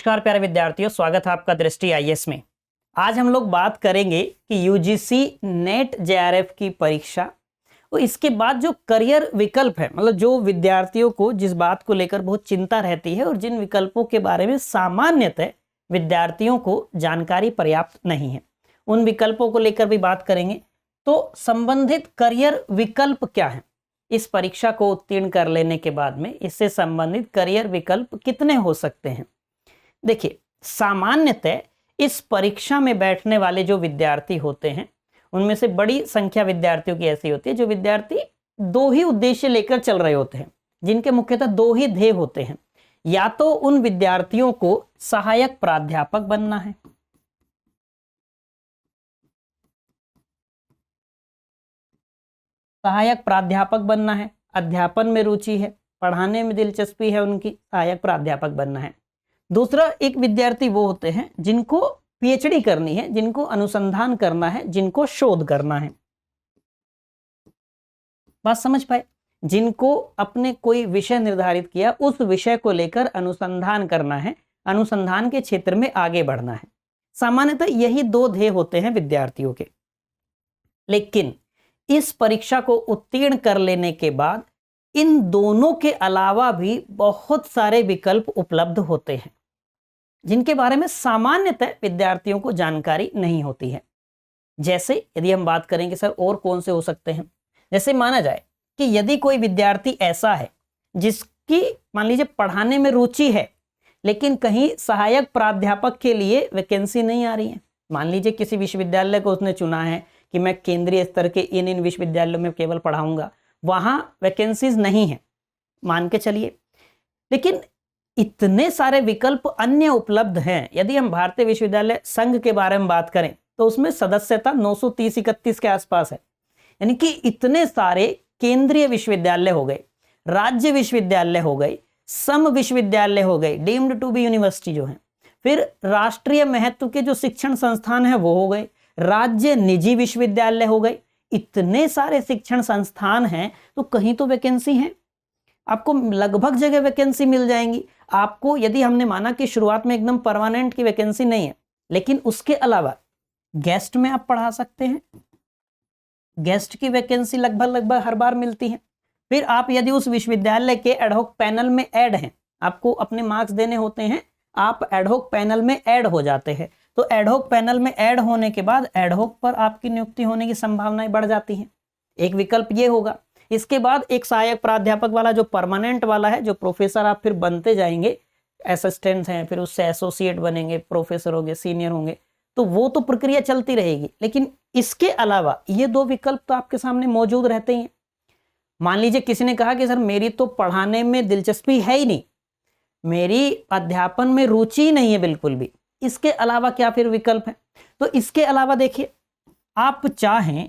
नमस्कार प्यारे विद्यार्थियों, स्वागत है आपका दृष्टि आईएएस में। आज हम लोग बात करेंगे कि यूजीसी नेट जेआरएफ की परीक्षा और इसके बाद जो करियर विकल्प है, मतलब जो विद्यार्थियों को जिस बात को लेकर बहुत चिंता रहती है और जिन विकल्पों के बारे में सामान्यतः विद्यार्थियों को जानकारी पर्याप्त नहीं है, उन विकल्पों को लेकर भी बात करेंगे। तो संबंधित करियर विकल्प क्या है, इस परीक्षा को उत्तीर्ण कर लेने के बाद में इससे संबंधित करियर विकल्प कितने हो सकते हैं। देखिए, सामान्यतः इस परीक्षा में बैठने वाले जो विद्यार्थी होते हैं उनमें से बड़ी संख्या विद्यार्थियों की ऐसी होती है जो विद्यार्थी दो ही उद्देश्य लेकर चल रहे होते हैं, जिनके मुख्यतः दो ही ध्येय होते हैं। या तो उन विद्यार्थियों को सहायक प्राध्यापक बनना है, अध्यापन में रुचि है, पढ़ाने में दिलचस्पी है, उनकी सहायक प्राध्यापक बनना है। दूसरा एक विद्यार्थी वो होते हैं जिनको पीएचडी करनी है, जिनको अनुसंधान करना है, जिनको शोध करना है। बात समझ पाए? जिनको अपने कोई विषय निर्धारित किया, उस विषय को लेकर अनुसंधान करना है, अनुसंधान के क्षेत्र में आगे बढ़ना है। सामान्यतः यही दो ध्येय होते हैं विद्यार्थियों के। लेकिन इस परीक्षा को उत्तीर्ण कर लेने के बाद इन दोनों के अलावा भी बहुत सारे विकल्प उपलब्ध होते हैं जिनके बारे में सामान्यतः विद्यार्थियों को जानकारी नहीं होती है। जैसे यदि हम बात करेंगे सर और कौन से हो सकते हैं, जैसे माना जाए कि यदि कोई विद्यार्थी ऐसा है जिसकी मान लीजिए पढ़ाने में रुचि है लेकिन कहीं सहायक प्राध्यापक के लिए वैकेंसी नहीं आ रही है। मान लीजिए किसी विश्वविद्यालय को उसने चुना है कि मैं केंद्रीय स्तर के इन विश्वविद्यालयों में केवल पढ़ाऊंगा, वहां वैकेंसीज नहीं है, मान के चलिए। लेकिन इतने सारे विकल्प अन्य उपलब्ध हैं। यदि हम भारतीय विश्वविद्यालय संघ के बारे में बात करें तो उसमें सदस्यता 930-31 के आसपास है। यानी कि इतने सारे केंद्रीय विश्वविद्यालय हो गए, राज्य विश्वविद्यालय हो गए, सम विश्वविद्यालय हो गए, डीम्ड टू बी यूनिवर्सिटी जो है, फिर राष्ट्रीय महत्व के जो शिक्षण संस्थान है वो हो गए, राज्य निजी विश्वविद्यालय हो गए। इतने सारे शिक्षण संस्थान हैं तो कहीं तो वैकेंसी है, आपको लगभग जगह वैकेंसी मिल जाएंगी। आपको यदि हमने माना कि शुरुआत में एकदम परमानेंट की वैकेंसी नहीं है, लेकिन उसके अलावा गेस्ट में आप पढ़ा सकते हैं, गेस्ट की वैकेंसी लगभग हर बार मिलती है। फिर आप यदि उस विश्वविद्यालय के एडहॉक पैनल में ऐड हैं, आपको अपने मार्क्स देने होते हैं, आप एडहॉक पैनल में ऐड हो जाते हैं, तो एडहॉक पैनल में ऐड होने के बाद एडहॉक पर आपकी नियुक्ति होने की संभावनाएं बढ़ जाती हैं। एक विकल्प ये होगा। इसके बाद एक सहायक प्राध्यापक वाला जो परमानेंट वाला है, जो प्रोफेसर आप फिर बनते जाएंगे, असिस्टेंट हैं, फिर उससे एसोसिएट बनेंगे, प्रोफेसर होंगे, सीनियर होंगे, तो वो तो प्रक्रिया चलती रहेगी। लेकिन इसके अलावा ये दो विकल्प तो आपके सामने मौजूद रहते हैं। मान लीजिए किसी ने कहा कि सर मेरी तो पढ़ाने में दिलचस्पी है ही नहीं, मेरी अध्यापन में रुचि नहीं है बिल्कुल भी, इसके अलावा क्या फिर विकल्प है? तो इसके अलावा देखिए, आप चाहें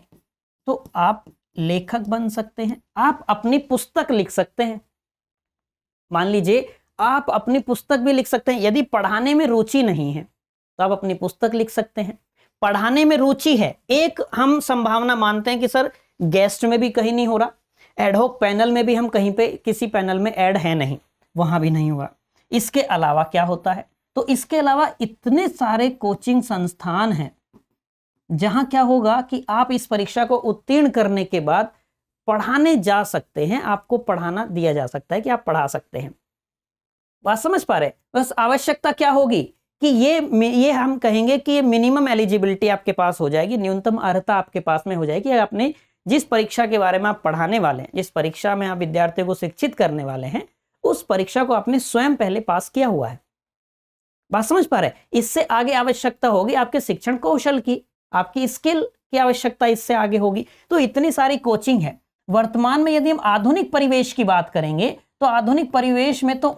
तो आप लेखक बन सकते हैं, आप अपनी पुस्तक लिख सकते हैं। मान लीजिए आप अपनी पुस्तक भी लिख सकते हैं। यदि पढ़ाने में रुचि नहीं है तो आप अपनी पुस्तक लिख सकते हैं। पढ़ाने में रुचि है, एक हम संभावना मानते हैं कि सर गेस्ट में भी कहीं नहीं हो रहा, एडहॉक पैनल में भी हम कहीं पे किसी पैनल में ऐड है नहीं, वहां भी नहीं हुआ। इसके अलावा क्या होता है? तो इसके अलावा इतने सारे कोचिंग संस्थान हैं जहां क्या होगा कि आप इस परीक्षा को उत्तीर्ण करने के बाद पढ़ाने जा सकते हैं, आपको पढ़ाना दिया जा सकता है कि आप पढ़ा सकते हैं। बात समझ पा रहे? बस आवश्यकता क्या होगी कि ये हम कहेंगे कि ये मिनिमम एलिजिबिलिटी आपके पास हो जाएगी, न्यूनतम अर्हता आपके पास में हो जाएगी। आपने जिस परीक्षा के बारे में आप पढ़ाने वाले हैं, जिस परीक्षा में आप विद्यार्थियों को शिक्षित करने वाले हैं, उस परीक्षा को आपने स्वयं पहले पास किया हुआ है। बात समझ पा रहे? इससे आगे आवश्यकता होगी आपके शिक्षण कौशल की, आपकी स्किल की आवश्यकता इससे आगे होगी। तो इतनी सारी कोचिंग है। वर्तमान में यदि हम आधुनिक परिवेश की बात करेंगे तो आधुनिक परिवेश में तो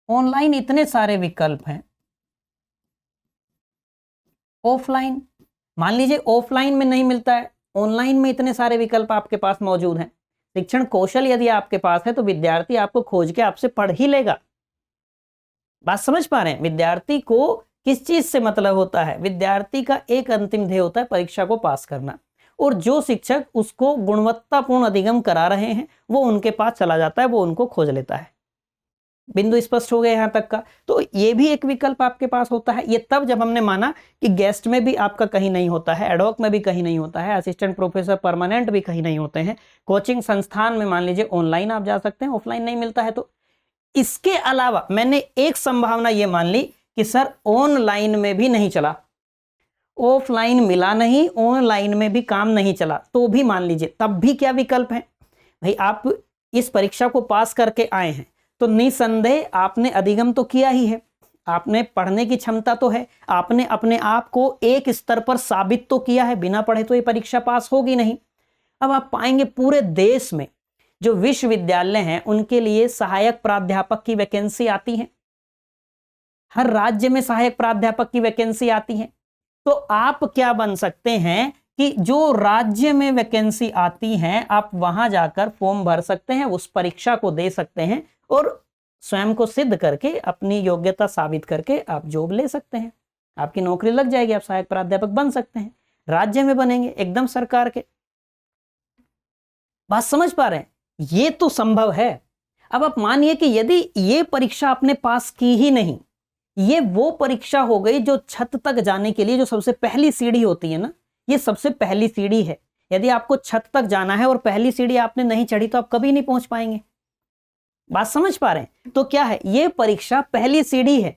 ऑनलाइन इतने सारे विकल्प हैं। ऑफलाइन मान लीजिए ऑफलाइन में नहीं मिलता है, ऑनलाइन में इतने सारे विकल्प आपके पास मौजूद हैं। शिक्षण कौशल यदि आपके पास है तो विद्यार्थी आपको खोज के आपसे पढ़ ही लेगा। बात समझ पा रहे हैं? विद्यार्थी को किस चीज से मतलब होता है? विद्यार्थी का एक अंतिम ध्येय होता है परीक्षा को पास करना, और जो शिक्षक उसको गुणवत्तापूर्ण अधिगम करा रहे हैं वो उनके पास चला जाता है, वो उनको खोज लेता है। बिंदु स्पष्ट हो गया यहाँ तक का। तो ये भी एक विकल्प आपके पास होता है। ये तब जब हमने माना कि गेस्ट में भी आपका कहीं नहीं होता है, एडहॉक में भी कहीं नहीं होता है, असिस्टेंट प्रोफेसर परमानेंट भी कहीं नहीं होते हैं, कोचिंग संस्थान में मान लीजिए ऑनलाइन आप जा सकते हैं, ऑफलाइन नहीं मिलता है। तो इसके अलावा मैंने एक संभावना ये मान ली कि सर ऑनलाइन में भी नहीं चला, ऑफलाइन मिला नहीं, ऑनलाइन में भी काम नहीं चला, तो भी मान लीजिए तब भी क्या विकल्प है भाई, आप इस परीक्षा को पास करके आए हैं तो निसंदेह आपने अधिगम तो किया ही है, आपने पढ़ने की क्षमता तो है, आपने अपने आप को एक स्तर पर साबित तो किया है, बिना पढ़े तो ये परीक्षा पास होगी नहीं। अब आप पाएंगे पूरे देश में जो विश्वविद्यालय हैं उनके लिए सहायक प्राध्यापक की वैकेंसी आती है, हर राज्य में सहायक प्राध्यापक की वैकेंसी आती है। तो आप क्या बन सकते हैं कि जो राज्य में वैकेंसी आती हैं आप वहां जाकर फॉर्म भर सकते हैं, उस परीक्षा को दे सकते हैं और स्वयं को सिद्ध करके अपनी योग्यता साबित करके आप जॉब ले सकते हैं, आपकी नौकरी लग जाएगी, आप सहायक प्राध्यापक बन सकते हैं, राज्य में बनेंगे एकदम सरकार के। बात समझ पा रहे हैं? ये तो संभव है। अब आप मानिए कि यदि ये परीक्षा आपने पास की ही नहीं, ये वो परीक्षा हो गई जो छत तक जाने के लिए जो सबसे पहली सीढ़ी होती है ना, ये सबसे पहली सीढ़ी है। यदि आपको छत तक जाना है और पहली सीढ़ी आपने नहीं चढ़ी तो आप कभी नहीं पहुंच पाएंगे। बात समझ पा रहे हैं? तो क्या है, ये परीक्षा पहली सीढ़ी है।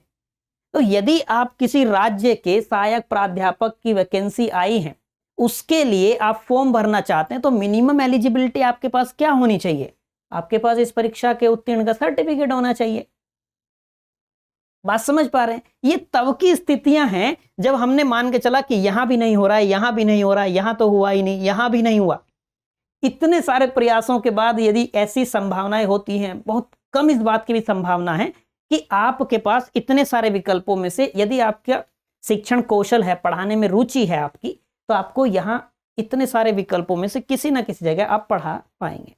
तो यदि आप किसी राज्य के सहायक प्राध्यापक की वैकेंसी आई है, उसके लिए आप फॉर्म भरना चाहते हैं, तो मिनिमम एलिजिबिलिटी आपके पास क्या होनी चाहिए? आपके पास इस परीक्षा के उत्तीर्ण का सर्टिफिकेट होना चाहिए। बात समझ पा रहे हैं? ये तब की स्थितियां हैं जब हमने मान के चला कि यहां भी नहीं हो रहा है, यहां भी नहीं हो रहा है, यहां तो हुआ ही नहीं, यहां भी नहीं हुआ। इतने सारे प्रयासों के बाद यदि ऐसी संभावनाएं होती हैं, बहुत कम इस बात की भी संभावना है कि आपके पास इतने सारे विकल्पों में से यदि आपका शिक्षण कौशल है, पढ़ाने में रुचि है आपकी, तो आपको यहां इतने सारे विकल्पों में से किसी ना किसी जगह आप पढ़ा पाएंगे,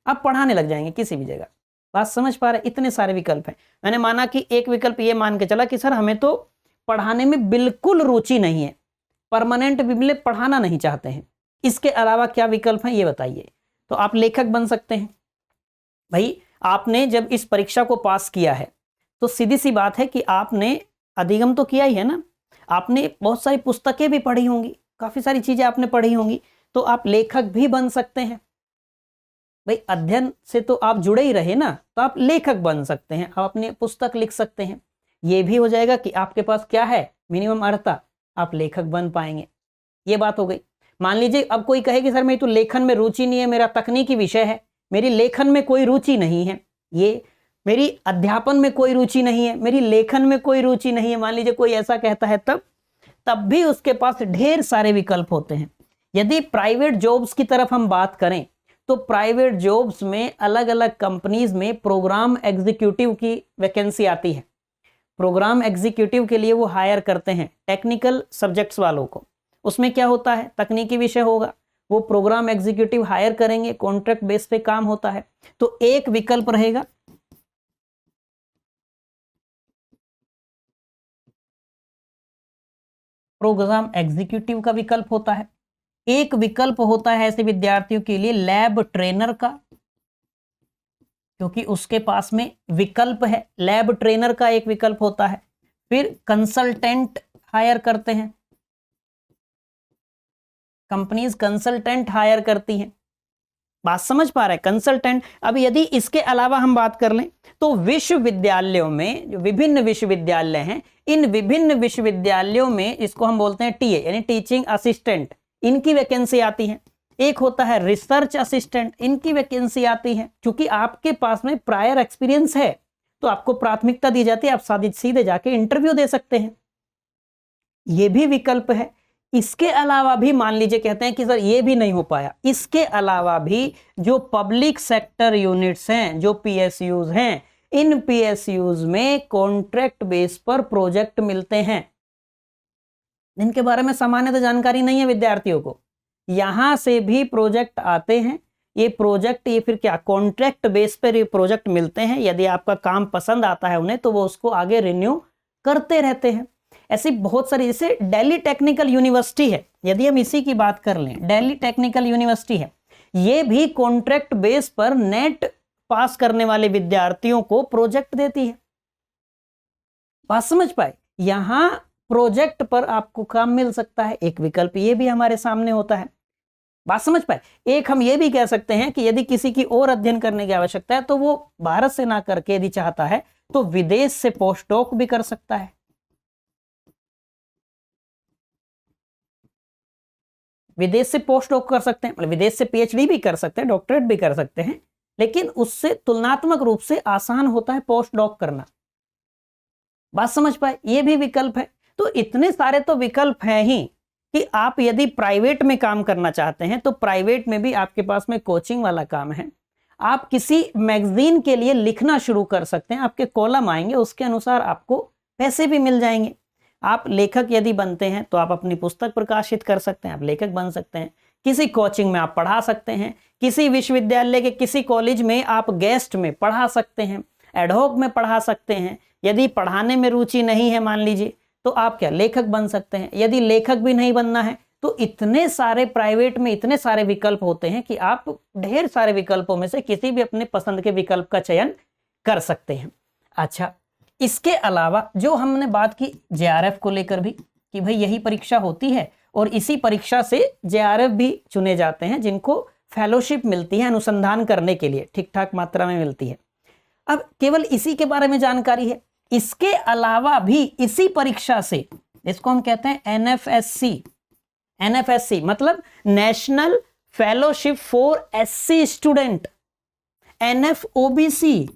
आप पढ़ाने लग जाएंगे किसी भी जगह। बात समझ पा रहे? इतने सारे विकल्प हैं। मैंने माना कि एक विकल्प ये मान के चला कि सर हमें तो पढ़ाने में बिल्कुल रुचि नहीं है, परमानेंट भी पढ़ाना नहीं चाहते हैं, इसके अलावा क्या विकल्प हैं ये बताइए। तो आप लेखक बन सकते हैं। भाई आपने जब इस परीक्षा को पास किया है तो सीधी सी बात है कि आपने अधिगम तो किया ही है ना, आपने बहुत सारी पुस्तकें भी पढ़ी होंगी, काफी सारी चीजें आपने पढ़ी होंगी, तो आप लेखक भी बन सकते हैं। भाई अध्ययन से तो आप जुड़े ही रहे ना, तो आप लेखक बन सकते हैं, आप अपनी पुस्तक लिख सकते हैं। ये भी हो जाएगा कि आपके पास क्या है, मिनिमम अर्हता, आप लेखक बन पाएंगे। ये बात हो गई। मान लीजिए अब कोई कहे कि सर मेरी तो लेखन में रुचि नहीं है, मेरा तकनीकी विषय है, मेरी लेखन में कोई रुचि नहीं है, ये मेरी अध्यापन में कोई रुचि नहीं है, मेरी लेखन में कोई रुचि नहीं है, मान लीजिए कोई ऐसा कहता है, तब भी उसके पास ढेर सारे विकल्प होते हैं। यदि प्राइवेट जॉब्स की तरफ हम बात करें तो प्राइवेट जॉब्स में अलग अलग कंपनीज में प्रोग्राम एग्जीक्यूटिव की वैकेंसी आती है। प्रोग्राम एग्जीक्यूटिव के लिए वो हायर करते हैं टेक्निकल सब्जेक्ट्स वालों को। उसमें क्या होता है, तकनीकी विषय होगा, वो प्रोग्राम एग्जीक्यूटिव हायर करेंगे, कॉन्ट्रैक्ट बेस पे काम होता है। तो एक विकल्प रहेगा प्रोग्राम एग्जीक्यूटिव का विकल्प होता है। एक विकल्प होता है ऐसे विद्यार्थियों के लिए लैब ट्रेनर का, क्योंकि उसके पास में विकल्प है, लैब ट्रेनर का एक विकल्प होता है। फिर कंसल्टेंट हायर करते हैं, कंपनीज कंसल्टेंट हायर करती हैं। बात समझ पा रहे हैं? कंसल्टेंट। अब यदि इसके अलावा हम बात कर लें तो विश्वविद्यालयों में जो विभिन्न विश्वविद्यालय हैं, इन विभिन्न विश्वविद्यालयों में इसको हम बोलते हैं टीए यानी टीचिंग असिस्टेंट, इनकी वैकेंसी आती है। एक होता है रिसर्च असिस्टेंट, इनकी वैकेंसी आती है। क्योंकि आपके पास में प्रायर एक्सपीरियंस है तो आपको प्राथमिकता दी जाती है, आप सीधे जाके इंटरव्यू दे सकते हैं, ये भी विकल्प है। इसके अलावा भी मान लीजिए कहते हैं कि सर ये भी नहीं हो पाया, इसके अलावा भी जो पब्लिक सेक्टर यूनिट्स हैं, जो पीएसयूज हैं, इन पीएसयूज में कॉन्ट्रैक्ट बेस पर प्रोजेक्ट मिलते हैं, इनके बारे में सामान्यतः जानकारी नहीं है विद्यार्थियों को। यहां से भी प्रोजेक्ट आते हैं, ये प्रोजेक्ट ये फिर क्या कॉन्ट्रैक्ट बेस पर ये प्रोजेक्ट मिलते हैं। यदि आपका काम पसंद आता है उन्हें तो वो उसको आगे रिन्यू करते रहते हैं। ऐसी बहुत सारी, जैसे दिल्ली टेक्निकल यूनिवर्सिटी है, यदि हम इसी की बात कर लें, दिल्ली टेक्निकल यूनिवर्सिटी है, ये भी कॉन्ट्रैक्ट बेस पर नेट पास करने वाले विद्यार्थियों को प्रोजेक्ट देती है। बात समझ पाए? यहां प्रोजेक्ट पर आपको काम मिल सकता है, एक विकल्प ये भी हमारे सामने होता है। बात समझ पाए? एक हम ये भी कह सकते हैं कि यदि किसी की और अध्ययन करने की आवश्यकता है तो वो भारत से ना करके यदि चाहता है तो विदेश से पोस्ट डॉक भी कर सकता है। विदेश से पोस्ट डॉक कर सकते हैं, मतलब विदेश से पीएचडी भी कर सकते हैं, डॉक्टरेट भी कर सकते हैं, लेकिन उससे तुलनात्मक रूप से आसान होता है पोस्ट डॉक करना। बात समझ पाए? ये भी विकल्प है। तो इतने सारे तो विकल्प हैं ही कि आप यदि प्राइवेट में काम करना चाहते हैं तो प्राइवेट में भी आपके पास में कोचिंग वाला काम है। आप किसी मैगजीन के लिए लिखना शुरू कर सकते हैं, आपके कॉलम आएंगे, उसके अनुसार आपको पैसे भी मिल जाएंगे। आप लेखक यदि बनते हैं तो आप अपनी पुस्तक प्रकाशित कर सकते हैं, आप लेखक बन सकते हैं। किसी कोचिंग में आप पढ़ा सकते हैं, किसी विश्वविद्यालय के किसी कॉलेज में आप गेस्ट में पढ़ा सकते हैं, एडहॉक में पढ़ा सकते हैं। यदि पढ़ाने में रुचि नहीं है मान लीजिए तो आप क्या लेखक बन सकते हैं। यदि लेखक भी नहीं बनना है तो इतने सारे प्राइवेट में इतने सारे विकल्प होते हैं कि आप ढेर सारे विकल्पों में से किसी भी अपने पसंद के विकल्प का चयन कर सकते हैं। अच्छा, इसके अलावा जो हमने बात की जेआरएफ को लेकर भी कि भाई यही परीक्षा होती है और इसी परीक्षा से जेआरएफ भी चुने जाते हैं जिनको फेलोशिप मिलती है अनुसंधान करने के लिए, ठीक ठाक मात्रा में मिलती है। अब केवल इसी के बारे में जानकारी है, इसके अलावा भी इसी परीक्षा से, इसको हम कहते हैं एनएफएससी। एनएफएससी मतलब national fellowship for SC student, NFOBC.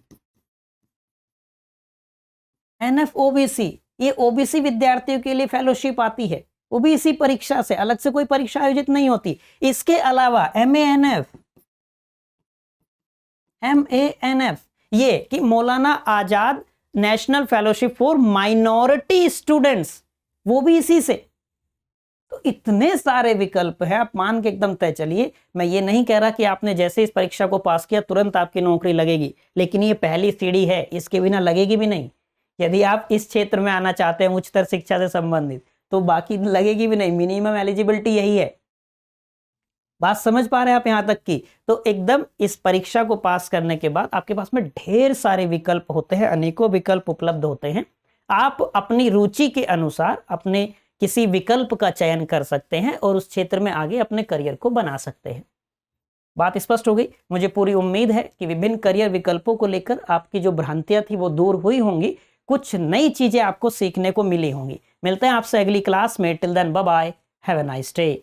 NFOBC ये ओबीसी विद्यार्थियों के लिए फेलोशिप आती है, वो भी इसी परीक्षा से, अलग से कोई परीक्षा आयोजित नहीं होती। इसके अलावा एमएएनएफ, एमएएनएफ ये कि Maulana Azad national fellowship for minority students, वो भी इसी से। तो इतने सारे विकल्प हैं, आप मान के एकदम तय चलिए। मैं ये नहीं कह रहा कि आपने जैसे इस परीक्षा को पास किया तुरंत आपकी नौकरी लगेगी, लेकिन ये पहली सीढ़ी है, इसके बिना लगेगी भी नहीं। यदि आप इस क्षेत्र में आना चाहते हैं उच्चतर शिक्षा से संबंधित तो बाकी लगेगी भी नहीं, मिनिमम एलिजिबिलिटी यही है। बात समझ पा रहे हैं आप यहां तक की? तो एकदम इस परीक्षा को पास करने के बाद आपके पास में ढेर सारे विकल्प होते हैं, अनेकों विकल्प उपलब्ध होते हैं। आप अपनी रुचि के अनुसार अपने किसी विकल्प का चयन कर सकते हैं और उस क्षेत्र में आगे अपने करियर को बना सकते हैं। बात स्पष्ट हो गई? मुझे पूरी उम्मीद है कि विभिन्न करियर विकल्पों को लेकर आपकी जो भ्रांतियां थी वो दूर हुई होंगी, कुछ नई चीजें आपको सीखने को मिली होंगी। मिलते हैं आपसे अगली क्लास में। Till then bye bye, have a nice day.